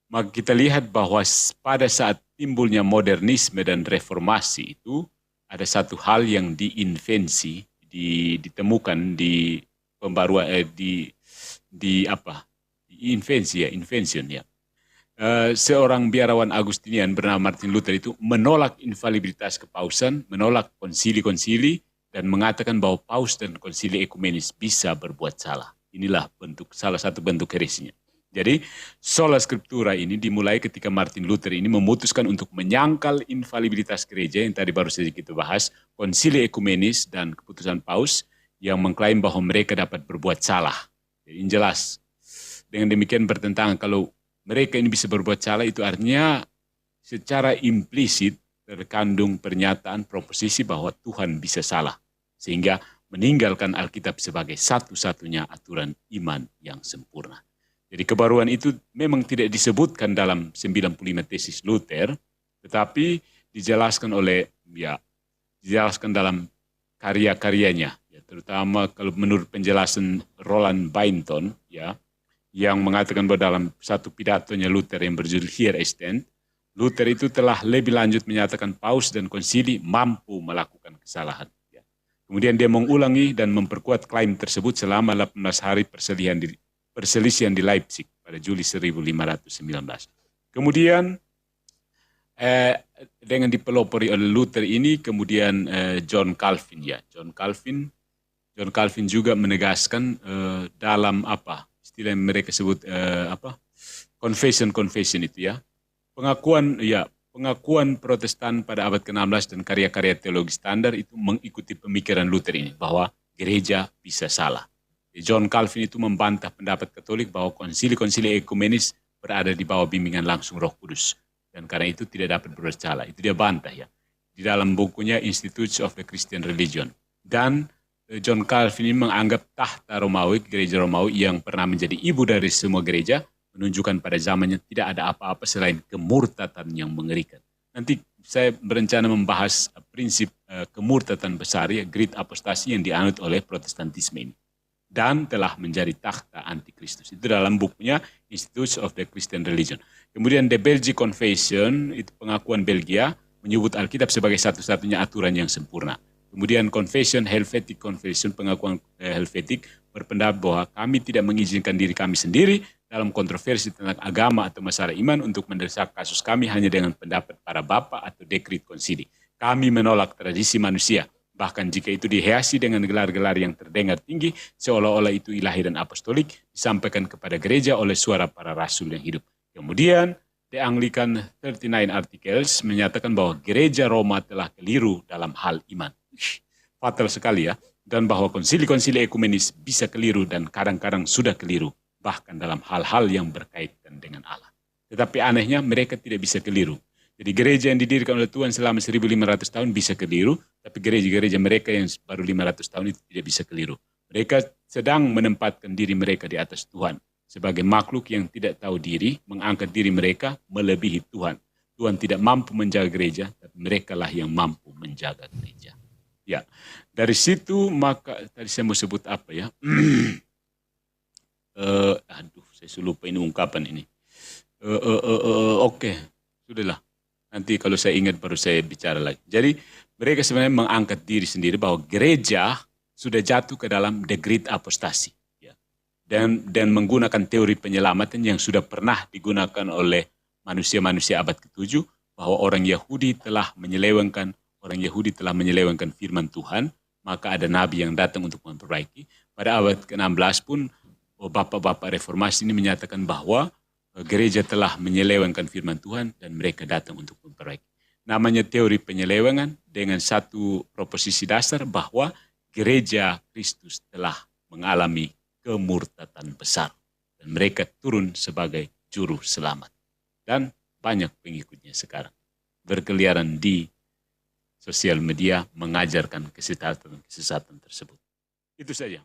maka kita lihat bahwa pada saat timbulnya modernisme dan reformasi itu ada satu hal yang diinvensi, ditemukan di pembaruan invention ya. Seorang biarawan Agustinian bernama Martin Luther itu menolak infalibilitas kepausan, menolak konsili-konsili, dan mengatakan bahwa paus dan konsili ekumenis bisa berbuat salah. Inilah salah satu bentuk heresinya. Jadi sola scriptura ini dimulai ketika Martin Luther ini memutuskan untuk menyangkal infalibilitas gereja yang tadi baru saja kita bahas, konsili ekumenis dan keputusan paus yang mengklaim bahwa mereka dapat berbuat salah. Jadi ini jelas. Dengan demikian bertentangan kalau mereka ini bisa berbuat salah, itu artinya secara implisit terkandung pernyataan proposisi bahwa Tuhan bisa salah. Sehingga meninggalkan Alkitab sebagai satu-satunya aturan iman yang sempurna. Jadi kebaruan itu memang tidak disebutkan dalam 95 tesis Luther, tetapi dijelaskan dijelaskan dalam karya-karyanya. Ya, terutama kalau menurut penjelasan Roland Bainton, ya, yang mengatakan bahwa dalam satu pidatonya Luther yang berjudul Here I Stand, Luther itu telah lebih lanjut menyatakan paus dan konsili mampu melakukan kesalahan. Ya. Kemudian dia mengulangi dan memperkuat klaim tersebut selama 18 hari perselisihan di Leipzig pada Juli 1519. Kemudian dengan dipelopori oleh Luther ini, kemudian John Calvin John Calvin juga menegaskan dalam istilah yang mereka sebut confession itu ya. Pengakuan Protestan pada abad ke-16 dan karya-karya teologi standar itu mengikuti pemikiran Luther ini bahwa gereja bisa salah. John Calvin itu membantah pendapat Katolik bahwa konsili-konsili ekumenis berada di bawah bimbingan langsung Roh Kudus. Dan karena itu tidak dapat berbuat salah. Itu dia bantah ya. Di dalam bukunya Institutes of the Christian Religion. Dan John Calvin ini menganggap tahta Romawi, gereja Romawi yang pernah menjadi ibu dari semua gereja, menunjukkan pada zamannya tidak ada apa-apa selain kemurtatan yang mengerikan. Nanti saya berencana membahas prinsip kemurtatan besar ya, great apostasy yang dianut oleh Protestantisme ini. Dan telah menjadi takhta antikristus. Itu dalam bukunya Institutes of the Christian Religion. Kemudian The Belgic Confession, itu pengakuan Belgia, menyebut Alkitab sebagai satu-satunya aturan yang sempurna. Kemudian Helvetic Confession, pengakuan Helvetic, berpendapat bahwa kami tidak mengizinkan diri kami sendiri dalam kontroversi tentang agama atau masalah iman untuk mendesak kasus kami hanya dengan pendapat para bapa atau dekrit konsili. Kami menolak tradisi manusia. Bahkan jika itu dihiasi dengan gelar-gelar yang terdengar tinggi, seolah-olah itu ilahi dan apostolik, disampaikan kepada gereja oleh suara para rasul yang hidup. Kemudian, The Anglican 39 Articles menyatakan bahwa gereja Roma telah keliru dalam hal iman. Fatal sekali ya. Dan bahwa konsili-konsili ekumenis bisa keliru dan kadang-kadang sudah keliru, bahkan dalam hal-hal yang berkaitan dengan Allah. Tetapi anehnya mereka tidak bisa keliru. Jadi gereja yang didirikan oleh Tuhan selama 1500 tahun bisa keliru, tapi gereja-gereja mereka yang baru 500 tahun itu tidak bisa keliru. Mereka sedang menempatkan diri mereka di atas Tuhan. Sebagai makhluk yang tidak tahu diri, mengangkat diri mereka melebihi Tuhan. Tuhan tidak mampu menjaga gereja, tapi merekalah yang mampu menjaga gereja. Ya, dari situ maka tadi saya mau sebut apa ya? Saya lupa ini ungkapan ini. Oke, sudahlah. Nanti kalau saya ingat baru saya bicara lagi. Jadi mereka sebenarnya mengangkat diri sendiri bahwa gereja sudah jatuh ke dalam the great apostasy. Ya. Dan menggunakan teori penyelamatan yang sudah pernah digunakan oleh manusia-manusia abad ke-7. Bahwa orang Yahudi telah menyelewengkan firman Tuhan. Maka ada nabi yang datang untuk memperbaiki. Pada abad ke-16 pun bapak-bapak reformasi ini menyatakan bahwa gereja telah menyelewengkan firman Tuhan dan mereka datang untuk memperbaiki. Namanya teori penyelewengan dengan satu proposisi dasar bahwa gereja Kristus telah mengalami kemurtatan besar. Dan mereka turun sebagai juru selamat. Dan banyak pengikutnya sekarang berkeliaran di sosial media mengajarkan kesesatan tersebut. Itu saja.